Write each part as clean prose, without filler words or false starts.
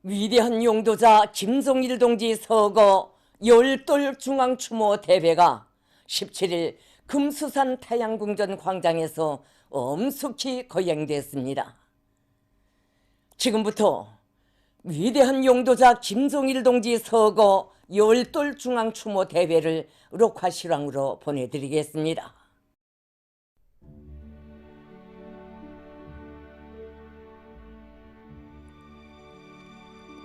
위대한 용도자 김종일 동지 서거 열돌 중앙추모 대회가 17일 금수산 태양궁전 광장에서 엄숙히 거행됐습니다. 지금부터 위대한 용도자 김종일 동지 서거 열돌 중앙추모 대회를 녹화 실황으로 보내드리겠습니다.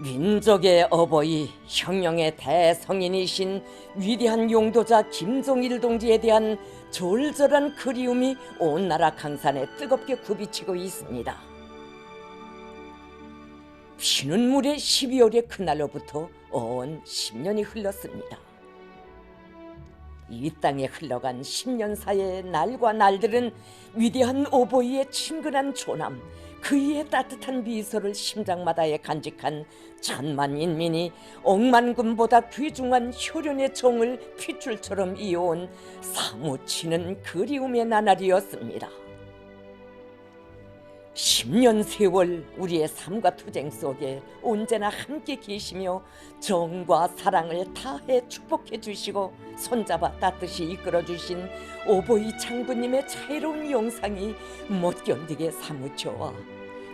민족의 어버이, 혁명의 대성인이신 위대한 용도자 김종일 동지에 대한 절절한 그리움이 온 나라 강산에 뜨겁게 굽이치고 있습니다. 피눈물의 12월의 그날로부터 온 10년이 흘렀습니다. 이 땅에 흘러간 10년사이의 날과 날들은 위대한 어버이의 친근한 조남, 그이의 따뜻한 미소를 심장마다에 간직한 천만 인민이 억만금보다 귀중한 효련의 정을 핏줄처럼 이어온 사무치는 그리움의 나날이었습니다. 10년 세월 우리의 삶과 투쟁 속에 언제나 함께 계시며 정과 사랑을 다해 축복해 주시고 손잡아 따뜻이 이끌어 주신 오보이 장군님의 자애로운 영상이 못 견디게 사무쳐와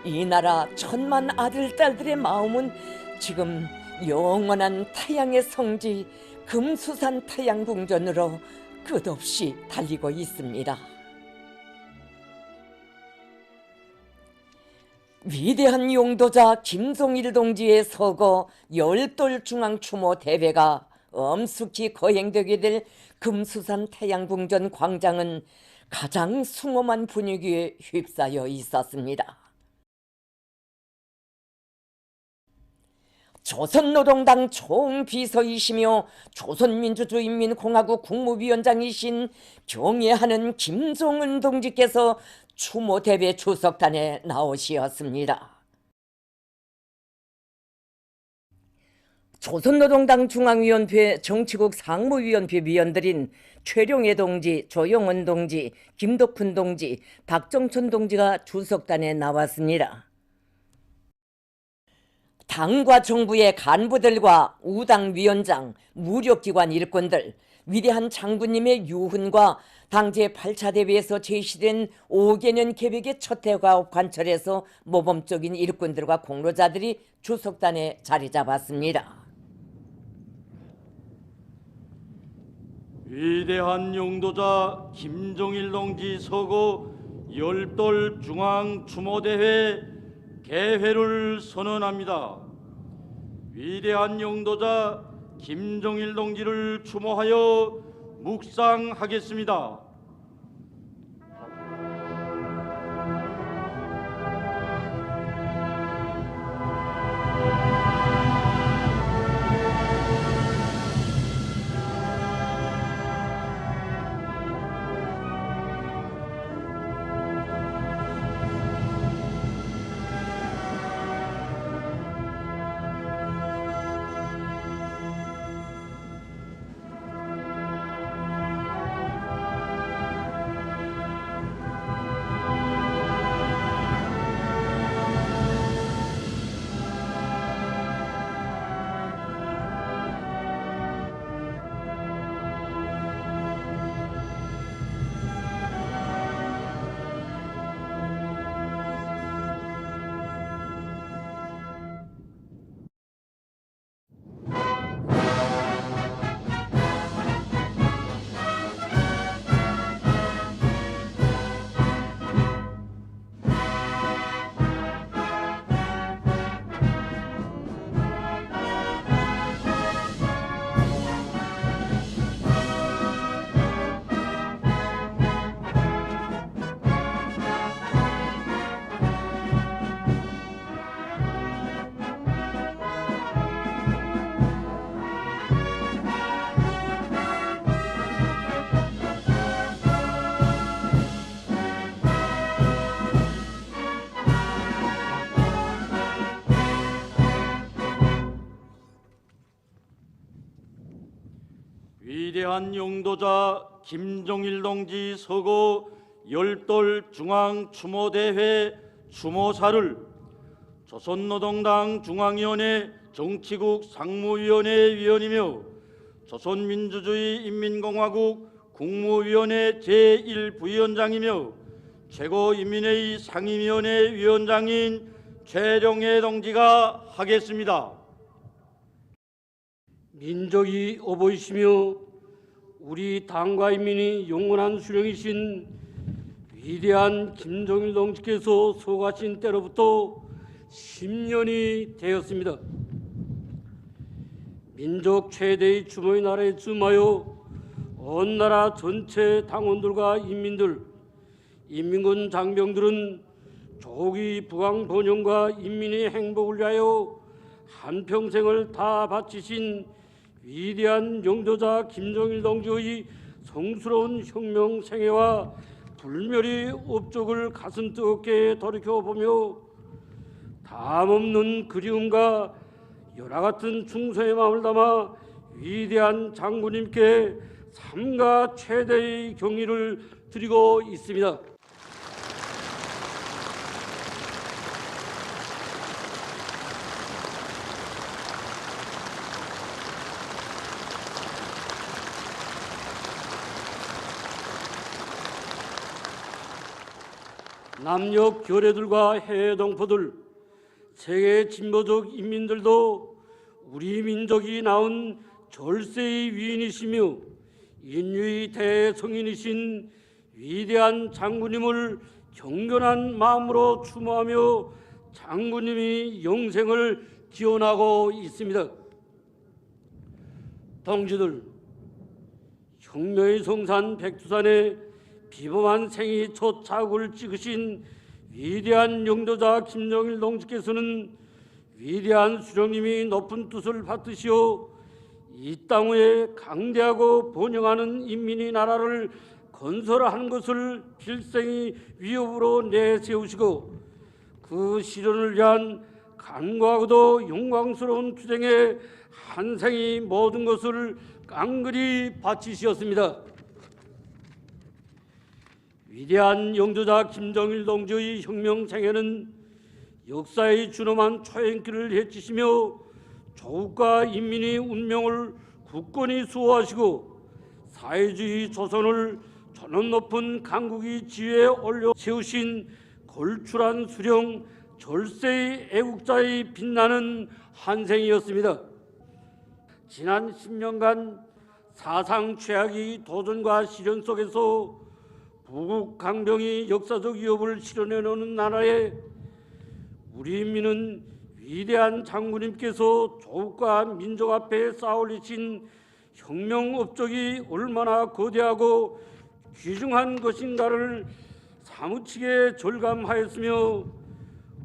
이 나라 천만 아들 딸들의 마음은 지금 영원한 태양의 성지 금수산 태양궁전으로 끝없이 달리고 있습니다. 위대한 용도자 김종일 동지의 서거 열돌 중앙추모 대회가 엄숙히 거행되게 될 금수산 태양궁전 광장은 가장 숭엄한 분위기에 휩싸여 있었습니다. 조선노동당 총비서이시며 조선민주주의인민공화국 국무위원장이신 경애하는 김종은 동지께서 추모대회 주석단에 나오시었습니다. 조선노동당 중앙위원회 정치국 상무위원회 위원들인 최룡해 동지, 조영원 동지, 김덕훈 동지, 박정천 동지가 주석단에 나왔습니다. 당과 정부의 간부들과 우당 위원장, 무력기관 일꾼들, 위대한 장군님의 유훈과 당 제8차 대회에서 제시된 5개년 계획의 첫 해가 관철에서 모범적인 일꾼들과 공로자들이 주석단에 자리 잡았습니다. 위대한 용도자 김종일 동지 서거 열돌 중앙추모대회 개회를 선언합니다. 위대한 용도자 김종일 동지를 추모하여 묵상하겠습니다. 위대한 용도자 김종일 동지 서거 열돌 중앙추모대회 추모사를 조선노동당 중앙위원회 정치국 상무위원회 위원이며 조선민주주의 인민공화국 국무위원회 제1부위원장이며 최고인민회의 상임위원회 위원장인 최룡해 동지가 하겠습니다. 민족이 어버이시며 우리 당과 인민이 영원한 수령이신 위대한 김정일 동지께서 소가신 때로부터 10년이 되었습니다. 민족 최대의 주모의 나라에 줌하여 온 나라 전체 당원들과 인민들, 인민군 장병들은 조기 부강 번영과 인민의 행복을 위하여 한평생을 다 바치신 위대한 영도자 김정일 동지의 성스러운 혁명 생애와 불멸의 업적을 가슴 뜨겁게 돌이켜보며 담없는 그리움과 열화 같은 충성의 마음을 담아 위대한 장군님께 삼가 최대의 경의를 드리고 있습니다. 남녘 결례들과 해외 동포들, 세계 진보적 인민들도 우리 민족이 낳은 절세의 위인이시며 인류의 대성인이신 위대한 장군님을 경건한 마음으로 추모하며 장군님이 영생을 기원하고 있습니다. 동지들, 혁명의 성산 백두산에 비범한 생이 첫 자국을 찍으신 위대한 영도자 김정일 동지께서는 위대한 수령님이 높은 뜻을 받드시어 이 땅 위에 강대하고 번영하는 인민의 나라를 건설하는 것을 필생의 위협으로 내세우시고 그 실현을 위한 간과하고도 영광스러운 투쟁에 한 생의 모든 것을 깡그리 바치셨습니다. 위대한 영도자 김정일 동지의 혁명 생애는 역사의 준엄한 초행길을 헤치시며 조국과 인민의 운명을 굳건히 수호하시고 사회주의 조선을 전원 높은 강국의 지위에 올려 세우신 걸출한 수령 절세의 애국자의 빛나는 한 생이었습니다. 지난 10년간 사상 최악의 도전과 시련 속에서 부국 강병이 역사적 위협을 실현해놓는 나라에 우리 인민은 위대한 장군님께서 조국과 민족 앞에 쌓아올리신 혁명 업적이 얼마나 거대하고 귀중한 것인가를 사무치게 절감하였으며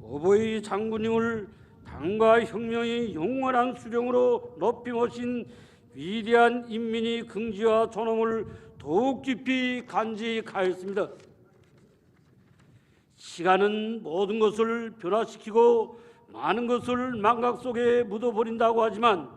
어버이 장군님을 당과 혁명의 영원한 수령으로 높이 모신 위대한 인민의 긍지와 존엄을 더욱 깊이 간직하였습니다. 시간은 모든 것을 변화시키고 많은 것을 망각 속에 묻어버린다고 하지만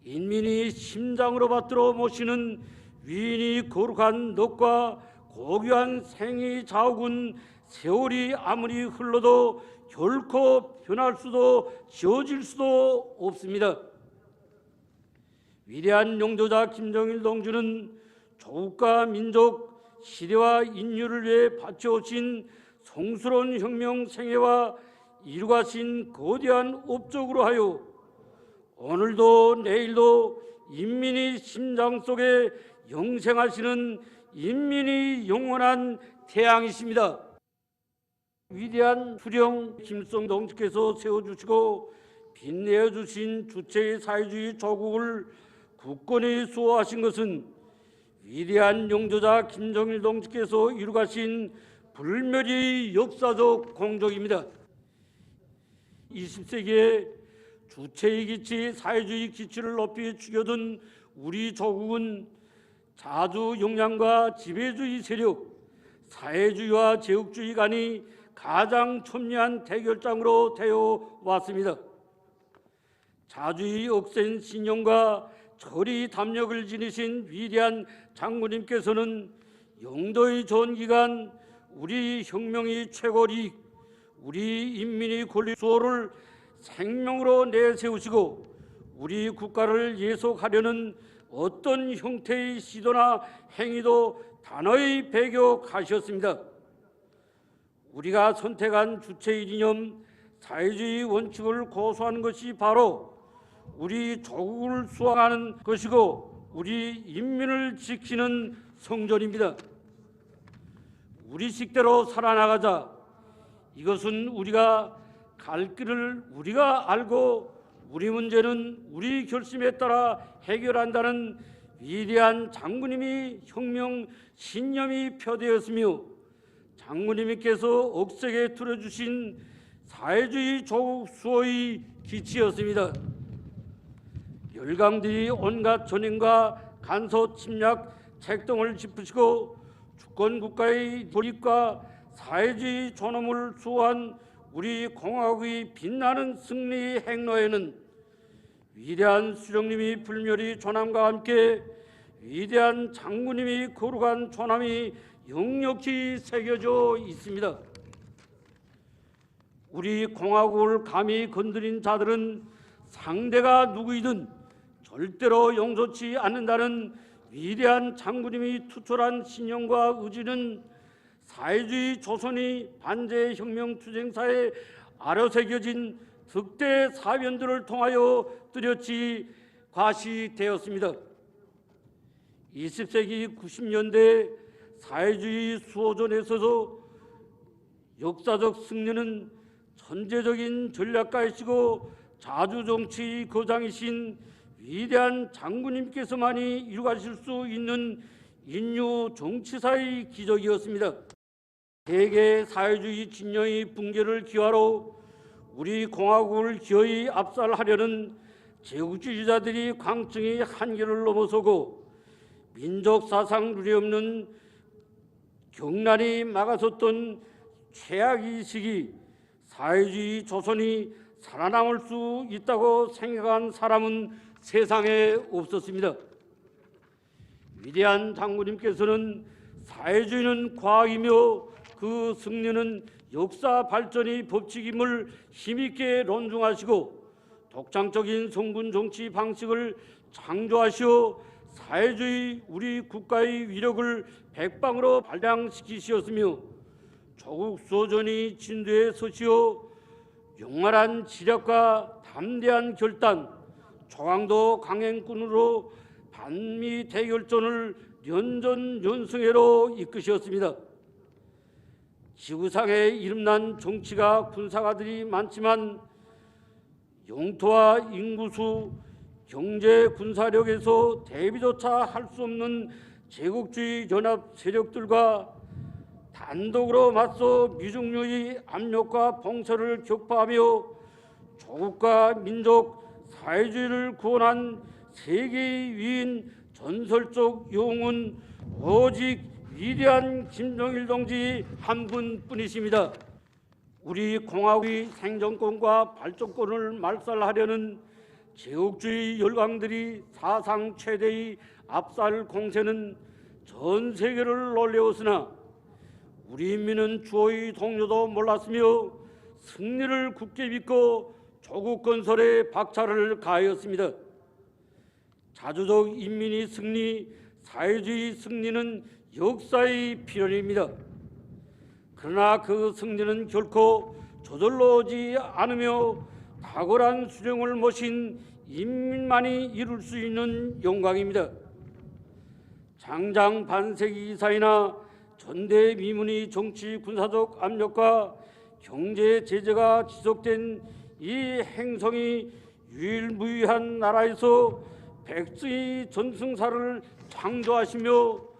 인민이 심장으로 받들어 모시는 위인이 거룩한 넋과 고귀한 생의 자욱은 세월이 아무리 흘러도 결코 변할 수도 지워질 수도 없습니다. 위대한 영도자 김정일 동지는 조국과 민족, 시대와 인류를 위해 바쳐오신 성스러운 혁명 생애와 이루가신 거대한 업적으로 하여 오늘도 내일도 인민의 심장 속에 영생하시는 인민의 영원한 태양이십니다. 위대한 수령 김일성 동지께서 세워주시고 빛내어주신 주체의 사회주의 조국을 굳건히 수호하신 것은 위대한 영도자 김정일 동지께서 이루가신 불멸의 역사적 공적입니다. 20세기에 주체의 기치, 사회주의 기치를 높이 죽여둔 우리 조국은 자주 역량과 지배주의 세력, 사회주의와 제국주의 간이 가장 첨예한 대결장으로 되어 왔습니다. 자주의 억센 신념과 철이 담력을 지니신 위대한 장군님께서는 영도의 전 기간 우리 혁명의 최고 이익, 우리 인민의 권리 수호를 생명으로 내세우시고 우리 국가를 예속하려는 어떤 형태의 시도나 행위도 단호히 배격하셨습니다. 우리가 선택한 주체의 이념, 사회주의 원칙을 고수하는 것이 바로 우리 조국을 수호하는 것이고 우리 인민을 지키는 성전입니다. 우리 식대로 살아나가자. 이것은 우리가 갈 길을 우리가 알고 우리 문제는 우리 결심에 따라 해결한다는 위대한 장군님이 혁명 신념이 표되었으며 장군님께서 억세게 들어주신 사회주의 조국 수호의 기치였습니다. 열강들이 온갖 전횡과 간섭, 침략, 책동을 짚으시고 주권국가의 독립과 사회주의 존엄을 수호한 우리 공화국의 빛나는 승리 행로에는 위대한 수령님이 불멸이 존함과 함께 위대한 장군님이 거룩한 존함이 역력히 새겨져 있습니다. 우리 공화국을 감히 건드린 자들은 상대가 누구이든 절대로 용서치 않는다는 위대한 장군님이 투철한 신념과 의지는 사회주의 조선이 반제혁명 투쟁사에 아려새겨진 득대 사변들을 통하여 뚜렷이 과시되었습니다. 20세기 90년대 사회주의 수호전에서도 역사적 승리는 천재적인 전략가이시고 자주정치 거장이신 위대한 장군님께서만이 이루가실 수 있는 인류 정치사의 기적이었습니다. 세계 사회주의 진영의 붕괴를 기화로 우리 공화국을 기어이 압살하려는 제국주의자들이 광증의 한계를 넘어서고 민족 사상 룰이 없는 경란이 막아섰던 최악의 시기, 사회주의 조선이 살아남을 수 있다고 생각한 사람은 세상에 없었습니다. 위대한 장군님께서는 사회주의는 과학이며 그 승리는 역사 발전의 법칙임을 힘있게 논중하시고 독창적인 성군 정치 방식을 창조하시어 사회주의 우리 국가의 위력을 백방으로 발량시키시었으며 조국 수호전이 진도에 서시어 용활한 지략과 담대한 결단, 초강도 강행군으로 반미 대결전을 연전연승회로 이끄셨습니다. 지구상에 이름난 정치가 군사가들이 많지만 영토와 인구수, 경제, 군사력에서 대비조차 할 수 없는 제국주의 연합 세력들과 단독으로 맞서 미중류의 압력과 봉쇄를 격파하며 조국과 민족, 사회주의를 구원한 세계의 위인 전설적 영웅은 오직 위대한 김정일 동지 한 분뿐이십니다. 우리 공화국의 생존권과 발전권을 말살하려는 제국주의 열강들이 사상 최대의 압살 공세는 전 세계를 놀래웠으나 우리 인민은 주어의 동료도 몰랐으며 승리를 굳게 믿고 조국 건설에 박차를 가하였습니다. 자주적 인민의 승리, 사회주의 승리는 역사의 필연입니다. 그러나 그 승리는 결코 저절로 오지 않으며 탁월한 수령을 모신 인민만이 이룰 수 있는 영광입니다. 장장 반세기 이상이나 전대미문의 정치 군사적 압력과 경제 제재가 지속된 이 행성이 유일무이한 나라에서 백성의 전승사를 창조하시며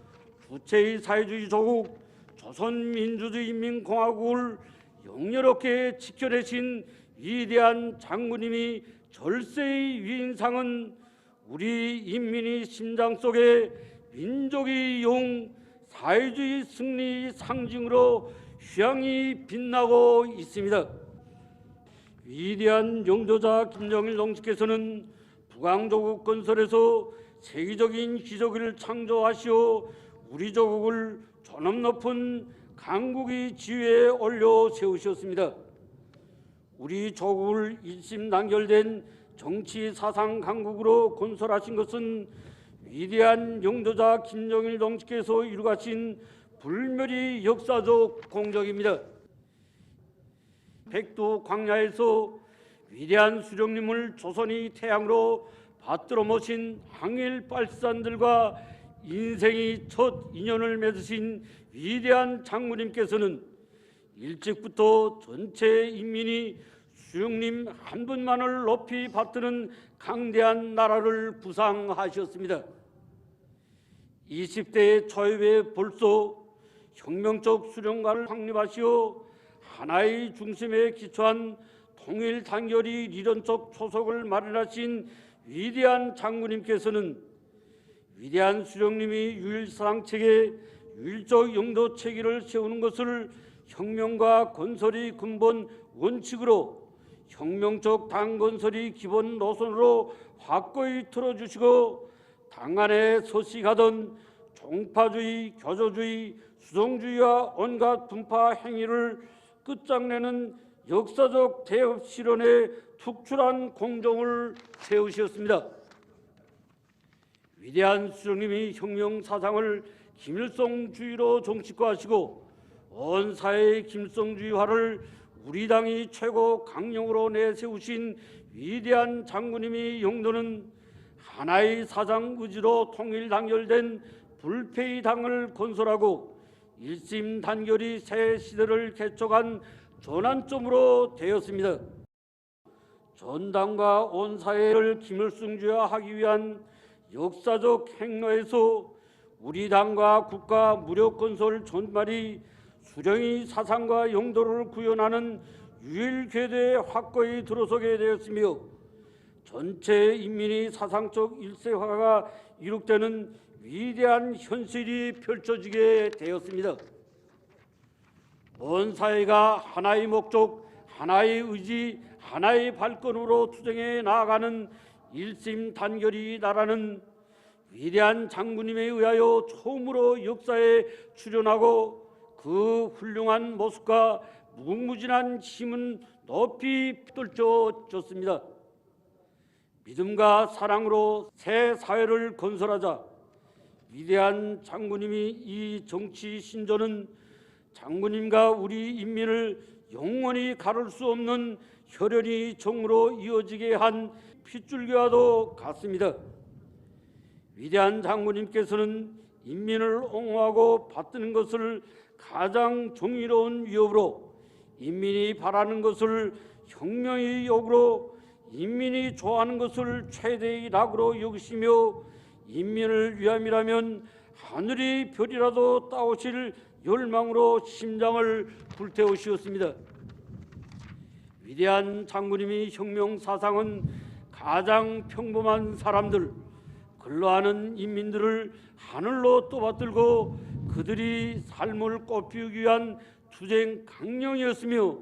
부채의 사회주의 조국 조선민주주의인민공화국을 영예롭게 지켜내신 위대한 장군님이 절세의 위인상은 우리 인민의 심장 속에 민족의 용, 사회주의 승리 상징으로 휘황이 빛나고 있습니다. 위대한 영도자 김정일 동지께서는 북왕조국 건설에서 세계적인 기적을 창조하시어 우리 조국을 존엄 높은 강국의 지위에 올려 세우셨습니다. 우리 조국을 일심단결된 정치 사상 강국으로 건설하신 것은 위대한 영도자 김정일 동지께서 이루가신 불멸의 역사적 공적입니다. 백두 광야에서 위대한 수령님을 조선의 태양으로 받들어 모신 항일 빨산들과 인생의 첫 인연을 맺으신 위대한 장군님께서는 일찍부터 전체 인민이 수령님 한 분만을 높이 받드는 강대한 나라를 구상하셨습니다. 20대 초입에 벌써 혁명적 수령관을 확립하시어 하나의 중심에 기초한 통일 단결의 리론적 초석을 마련하신 위대한 장군님께서는 위대한 수령님이 유일사상책에 유일적 영도 체계를 세우는 것을 혁명과 건설의 근본 원칙으로 혁명적 당 건설의 기본 노선으로 확고히 틀어주시고 당 안에 서식하던 종파주의, 교조주의, 수동주의와 온갖 분파 행위를 끝장내는 역사적 대업 실현에 특출한 공정을 세우셨습니다. 위대한 수령님이 혁명 사상을 김일성주의로 정치화하시고 온 사회의 김일성주의화를 우리 당이 최고 강령으로 내세우신 위대한 장군님의 영도는 하나의 사상 의지로 통일 단결된 불패의 당을 건설하고 일심 단결의 새 시대를 개척한 전환점으로 되었습니다. 전당과 온 사회를 김일성주의화하기 위한 역사적 행로에서 우리 당과 국가 무력 건설 전말이 수령의 사상과 영도를 구현하는 유일 궤도에 확고히 들어서게 되었으며 전체 인민의 사상적 일체화가 이룩되는 위대한 현실이 펼쳐지게 되었습니다. 온 사회가 하나의 목적, 하나의 의지, 하나의 발걸음으로 투쟁해 나아가는 일심 단결의 나라는 위대한 장군님에 의하여 처음으로 역사에 출현하고 그 훌륭한 모습과 무궁무진한 힘은 높이 떨쳐졌습니다. 믿음과 사랑으로 새 사회를 건설하자 위대한 장군님이 이 정치 신조는 장군님과 우리 인민을 영원히 가를 수 없는 혈연의 정으로 이어지게 한 핏줄기와도 같습니다. 위대한 장군님께서는 인민을 옹호하고 받드는 것을 가장 정의로운 위협으로, 인민이 바라는 것을 혁명의 욕으로, 인민이 좋아하는 것을 최대의 낙으로 여기시며 인민을 위함이라면 하늘의 별이라도 따오실 열망으로 심장을 불태우시었습니다. 위대한 장군님의 혁명 사상은 가장 평범한 사람들, 근로하는 인민들을 하늘로 떠받들고 그들이 삶을 꽃피우기 위한 투쟁 강령이었으며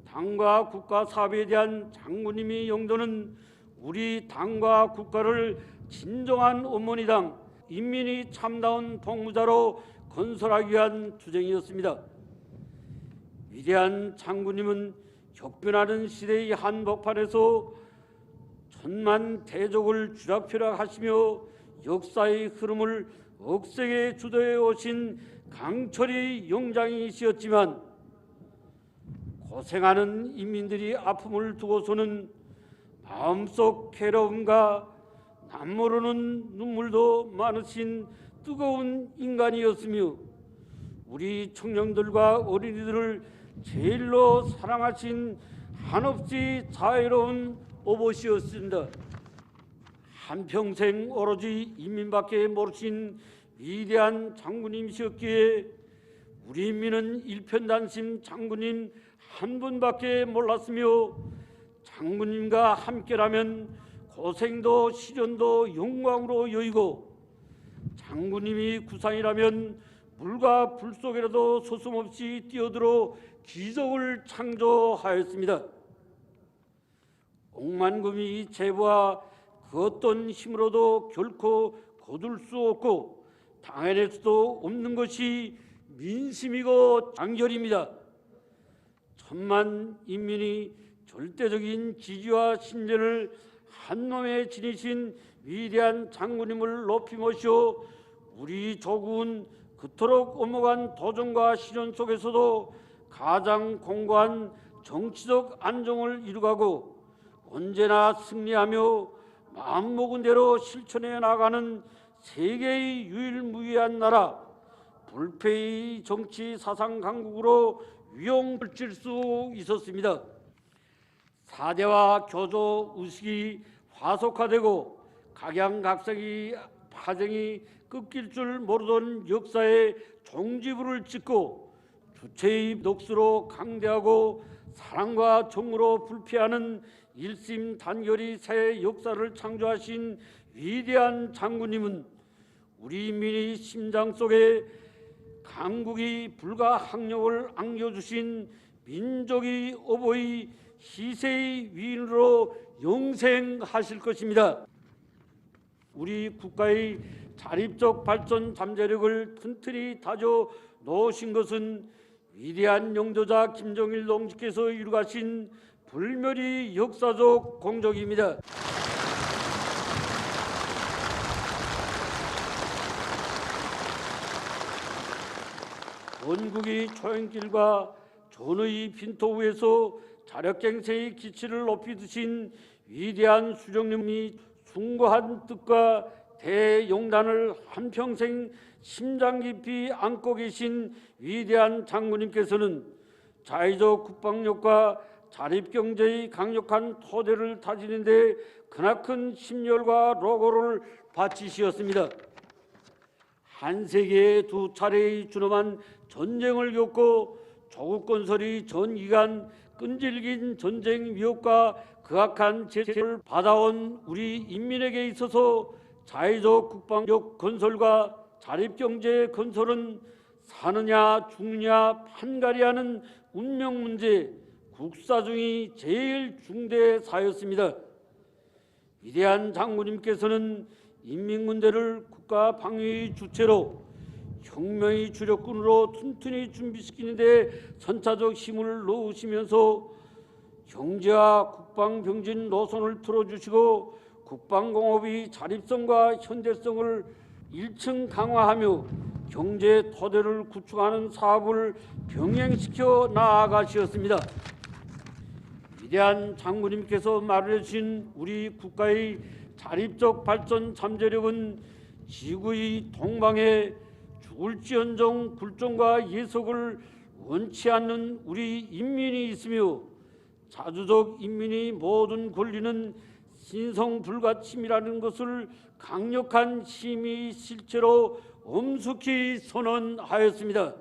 당과 국가 사업에 대한 장군님의 영도는 우리 당과 국가를 진정한 어머니당, 인민이 참다운 동무자로 건설하기 위한 투쟁이었습니다. 위대한 장군님은 격변하는 시대의 한복판에서 천만 대족을 쥐락펴락하시며 역사의 흐름을 억세게 주도해 오신 강철의 영장이시였지만 고생하는 인민들이 아픔을 두고서는 마음속 괴로움과 남모르는 눈물도 많으신 뜨거운 인간이었으며 우리 청년들과 어린이들을 제일로 사랑하신 한없이 자애로운 어버이였습니다. 한평생 오로지 인민밖에 모르신 위대한 장군님이셨기에 우리 인민은 일편단심 장군님 한 분밖에 몰랐으며 장군님과 함께라면 고생도 시련도 영광으로 여기고 장군님이 구상이라면 물과 불 속에라도 서슴없이 뛰어들어 기적을 창조하였습니다. 억만금이 제부와 그 어떤 힘으로도 결코 거둘 수 없고 당해낼 수도 없는 것이 민심이고 장결입니다. 천만 인민이 절대적인 지지와 신뢰를 한몸에 지니신 위대한 장군님을 높이 모시오 우리 조국은 그토록 엄혹한 도전과 시련 속에서도 가장 공고한 정치적 안정을 이루가고 언제나 승리하며 마음먹은 대로 실천해 나가는 세계의 유일무이한 나라, 불패의 정치 사상 강국으로 위용을질 수 있었습니다. 사대와 교조 의식이 화속화되고 각양각색의 파쟁이 끊길 줄 모르던 역사에 종지부를 찍고 주체의 넋으로 강대하고 사랑과 정으로 불피하는 일심단결의 새 역사를 창조하신 위대한 장군님은 우리 인민의 심장 속에 강국의 불가항력을 안겨주신 민족의 어버이 희생의 위인으로 영생하실 것입니다. 우리 국가의 자립적 발전 잠재력을 튼튼히 다져 놓으신 것은 위대한 영도자 김정일 동지께서 이루가신 불멸의 역사적 공적입니다. 원국의 초행길과 존의 빈토 위에서 자력갱생의 기치를 높이 드신 위대한 수령님이 숭고한 뜻과 대용단을 한평생 심장 깊이 안고 계신 위대한 장군님께서는 자의적 국방력과 자립경제의 강력한 토대를 다지는 데 크나큰 심혈과 노고를 바치시었습니다. 한 세기에 두 차례의 준엄한 전쟁을 겪고 조국 건설이 전기간 끈질긴 전쟁 위협과 극악한 제재를 받아온 우리 인민에게 있어서 자의적 국방력 건설과 자립경제 건설은 사느냐 죽느냐 판가리하는 운명 문제, 국사 중의 제일 중대사였습니다. 위대한 장군님께서는 인민군대를 국가 방위의 주체로 혁명의 주력군으로 튼튼히 준비시키는 데 선차적 힘을 넣으시면서 경제와 국방병진 노선을 틀어주시고 국방공업의 자립성과 현대성을 1층 강화하며 경제 토대를 구축하는 사업을 병행시켜 나아가시었습니다. 위대한 장군님께서 말해주신 우리 국가의 자립적 발전 잠재력은 지구의 동방에 죽을지언정 굴종과 예속을 원치 않는 우리 인민이 있으며 자주적 인민의 모든 권리는 신성불가침이라는 것을 강력한 힘의 실체로 엄숙히 선언하였습니다.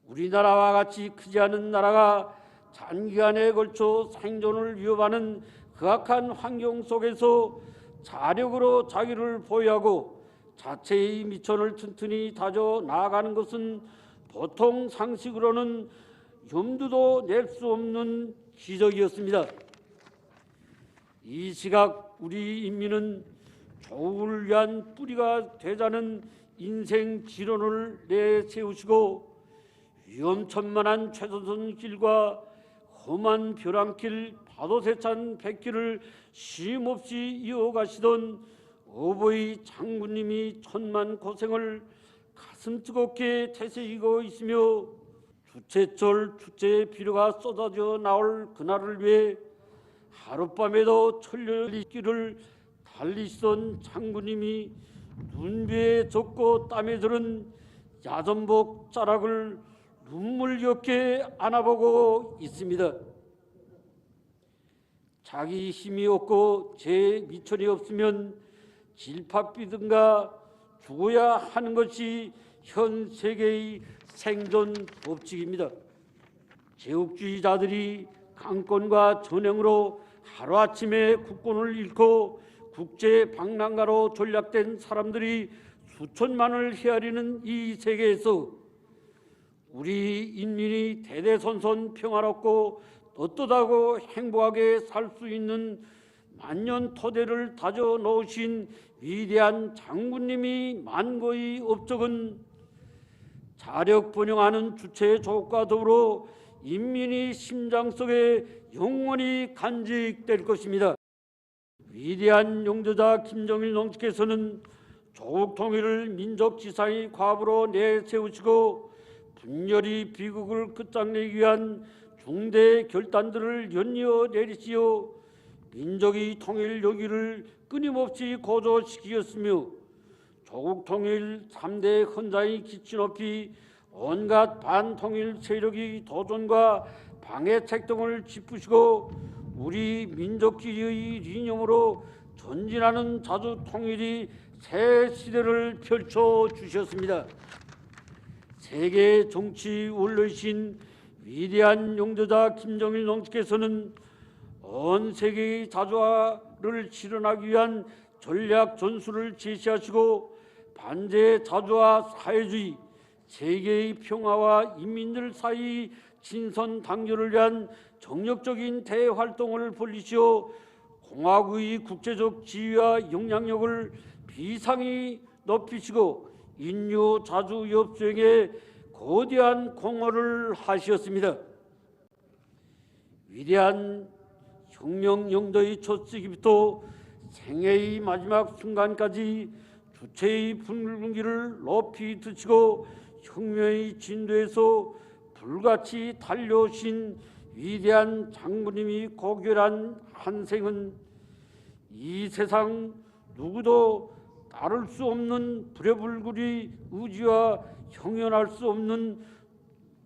우리나라와 같이 크지 않은 나라가 장기간에 걸쳐 생존을 위협하는 극악한 환경 속에서 자력으로 자기를 보유하고 자체의 미천을 튼튼히 다져 나아가는 것은 보통 상식으로는 염두도 낼 수 없는 기적이었습니다. 이 시각 우리 인민은 조국을 위한 뿌리가 되자는 인생 지론을 내세우시고 위험천만한 최선선 길과 험한 벼랑길 파도세찬 백길을 쉼없이 이어가시던 어버이 장군님이 천만 고생을 가슴 뜨겁게 되새기고 있으며 주체철 주체의 비료가 쏟아져 나올 그날을 위해 하룻밤에도 천리의 길을 달리시던 장군님이 눈비에 젖고 땀에 들은 야전복 자락을 눈물겹게 안아보고 있습니다. 자기 힘이 없고 제 미천이 없으면 질파비든가 죽어야 하는 것이 현 세계의 생존 법칙입니다. 제국주의자들이 강권과 전횡으로 하루아침에 국권을 잃고 국제 방랑가로 전락된 사람들이 수천만을 헤아리는 이 세계에서 우리 인민이 대대손손 평화롭고 떳떳하고 행복하게 살 수 있는 만년 토대를 다져 놓으신 위대한 장군님이 만거의 업적은 자력 번영하는 주체의 조국과 더불어 인민의 심장 속에 영원히 간직될 것입니다. 위대한 용도자 김정일 동지께서는 조국 통일을 민족 지상의 과부로 내세우시고 분열이 비극을 끝장내기 위한 중대 결단들을 연이어 내리시어 민족의 통일 요기를 끊임없이 고조시키셨으며 조국 통일 3대 헌장의 기치 높이 온갖 반통일 세력의 도전과 방해책 등을 짚으시고 우리 민족끼리의 이념으로 전진하는 자주 통일이 새 시대를 펼쳐주셨습니다. 세계 정치 원로이신 위대한 용도자 김정일 동지께서는 온 세계의 자주화를 실현하기 위한 전략 전술을 제시하시고 반제 자주화 사회주의, 세계의 평화와 인민들 사이 친선 단결을 위한 정력적인 대활동을 벌이시어 공화국의 국제적 지위와 영향력을 비상히 높이시고 인류 자주 협정에 거대한 공헌을 하셨습니다. 위대한 혁명 영도의 첫 시기부터 생애의 마지막 순간까지 주체의 분기를 높이 드시고 혁명의 진도에서 불같이 달려오신 위대한 장군님이 고결한 한 생은 이 세상 누구도 따를 수 없는 불여불구리 의지와 형연할 수 없는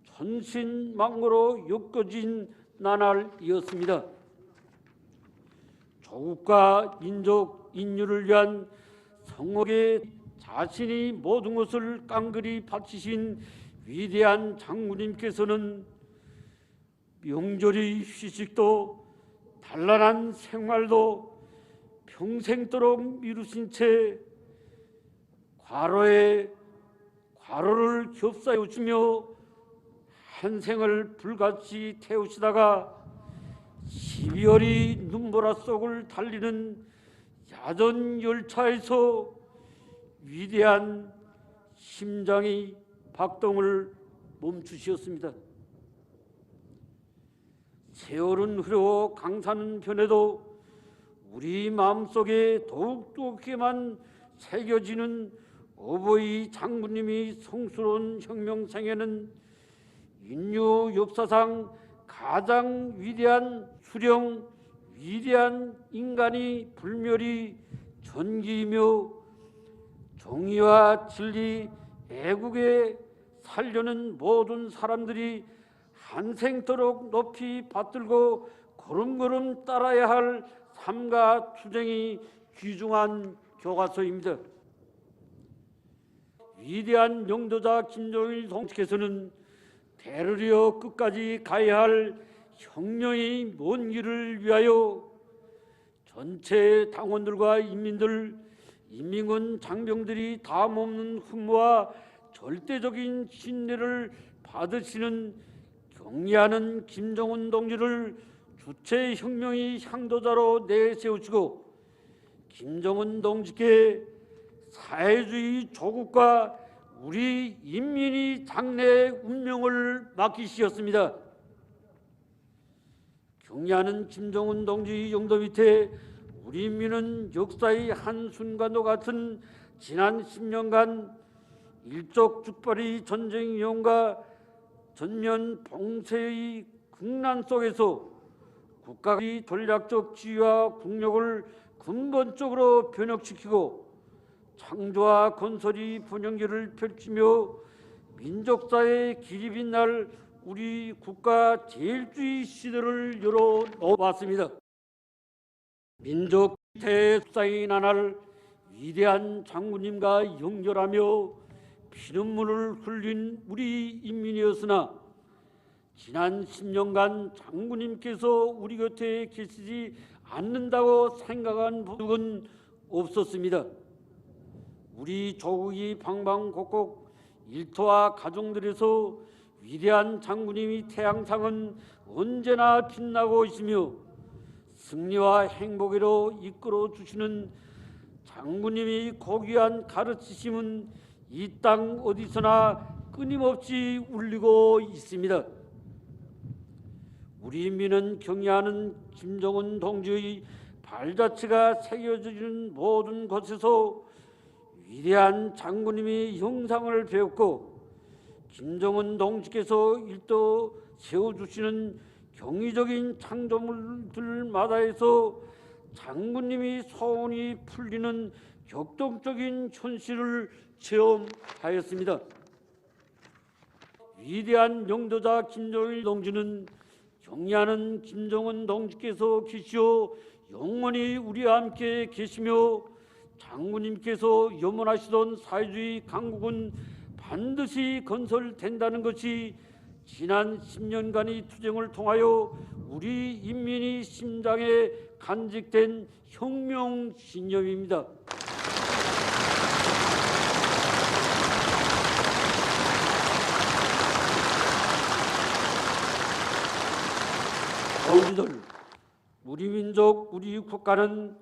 천신망고로 엮어진 나날이었습니다. 조국과 민족 인류를 위한 성옥에 자신이 모든 것을 깡그리 바치신 위대한 장군님께서는 명절의 휴식도 단란한 생활도 평생도록 미루신 채 과로에 과로를 겹싸여 오시며 한 생을 불같이 태우시다가 12월이 눈보라 속을 달리는 야전 열차에서 위대한 심장의 박동을 멈추셨습니다. 세월은 흐르고 강산은 변해도 우리 마음속에 더욱 두껍게만 새겨지는 어버이 장군님이 성스러운 혁명생애는 인류 역사상 가장 위대한 수령, 위대한 인간이 불멸이 전기이며 정의와 진리, 애국에 살려는 모든 사람들이 한생토록 높이 받들고 걸음걸음 따라야 할 삶과 투쟁이 귀중한 교과서입니다. 위대한 용도자 김정일 동지께서는 대를 이어 끝까지 가야 할 혁명의 먼 길을 위하여 전체 당원들과 인민들, 인민군 장병들이 다함없는 흠모와 절대적인 신뢰를 받으시는 경리하는 김정은 동지를 주체 혁명의 향도자로 내세우시고 김정은 동지께 사회주의 조국과 우리 인민이 장래의 운명을 맡기시었습니다. 경리하는 김정은 동지 영도 밑에 우리 인민은 역사의 한순간도 같은 지난 10년간 일촉즉발의 전쟁 위험과 전면 봉쇄의 국난 속에서 국가의 전략적 지위와 국력을 근본적으로 변혁시키고 창조와 건설이 분영기를 펼치며 민족사의 길이 빛날 우리 국가 제일주의 시대를 열어놓았습니다. 민족 대수상이 나날 위대한 장군님과 연결하며 피눈물을 흘린 우리 인민이었으나 지난 10년간 장군님께서 우리 곁에 계시지 않는다고 생각한 적은 없었습니다. 우리 조국이 방방곡곡 일터와 가정들에서 위대한 장군님이 태양상은 언제나 빛나고 있으며 승리와 행복으로 이끌어 주시는 장군님이 고귀한 가르치심은 이 땅 어디서나 끊임없이 울리고 있습니다. 우리 인민은 경애하는 김정은 동지의 발자취가 새겨지는 모든 곳에서 위대한 장군님이 형상을 배웠고 김정은 동지께서 일도 세워주시는 경이적인 창조물들마다에서 장군님이 소원이 풀리는 격동적인 현실을 체험하였습니다. 위대한 영도자 김정일 동지는 경애하는 김정은 동지께서 계시오 영원히 우리와 함께 계시며 장군님께서 염원하시던 사회주의 강국은 반드시 건설된다는 것이 지난 10년간의 투쟁을 통하여 우리 인민이 심장에 간직된 혁명 신념입니다. 동지들, 우리 민족, 우리 국가는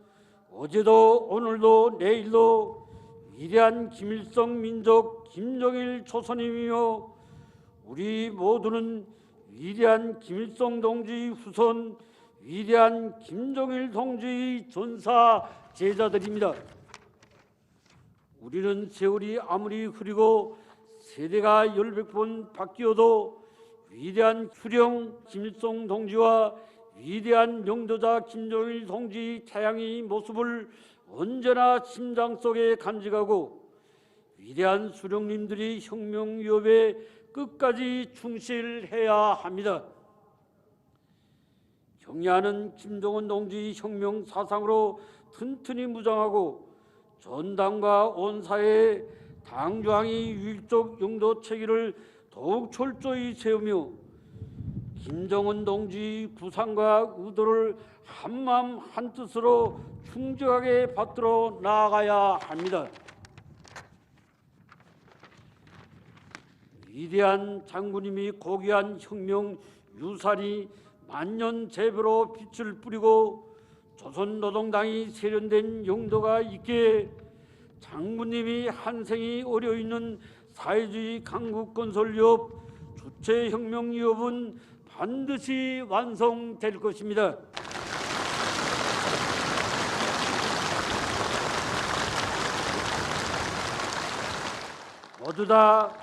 어제도 오늘도 내일도 위대한 김일성 민족 김정일 조선인이며 우리 모두는 위대한 김일성 동지 후손 위대한 김정일 동지의 전사 제자들입니다. 우리는 세월이 아무리 흐리고 세대가 열백 번 바뀌어도 위대한 수령 김일성 동지와 위대한 영도자 김정일 동지 태양의 모습을 언제나 심장 속에 간직하고 위대한 수령님들이 혁명 위협에 끝까지 충실해야 합니다. 경애하는 김정은 동지 혁명 사상으로 튼튼히 무장하고 전당과 온 사회에 당중앙의 유일적 영도 체계를 더욱 철저히 세우며 김정은 동지 구상과 의도를 한마음 한뜻으로 충직하게 받들어 나아가야 합니다. 위대한 장군님이 고귀한 혁명 유산이 만년재배로 빛을 뿌리고 조선노동당이 세련된 영도가 있기에 장군님이 한생이 어려있는 사회주의 강국 건설 위협, 주체혁명 위협은 반드시 완성될 것입니다. 모두 다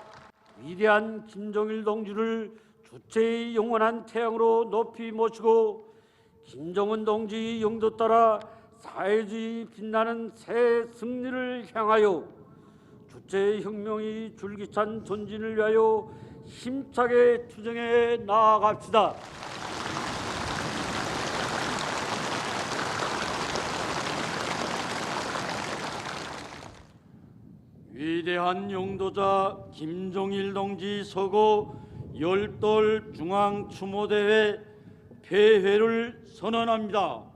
위대한 김정일 동지를 주체의 영원한 태양으로 높이 모시고 김정은 동지 영도 따라 사회주의 빛나는 새 승리를 향하여 주체혁명의 줄기찬 전진을 위하여 힘차게 투쟁해 나아갑시다. 위대한 영도자 김정일 동지 서거 열돌 중앙추모대회 폐회를 선언합니다.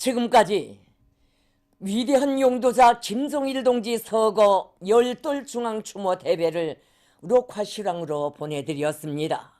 지금까지 위대한 용도자 김종일 동지 서거 열돌 중앙추모 대회를 녹화실황으로 보내드렸습니다.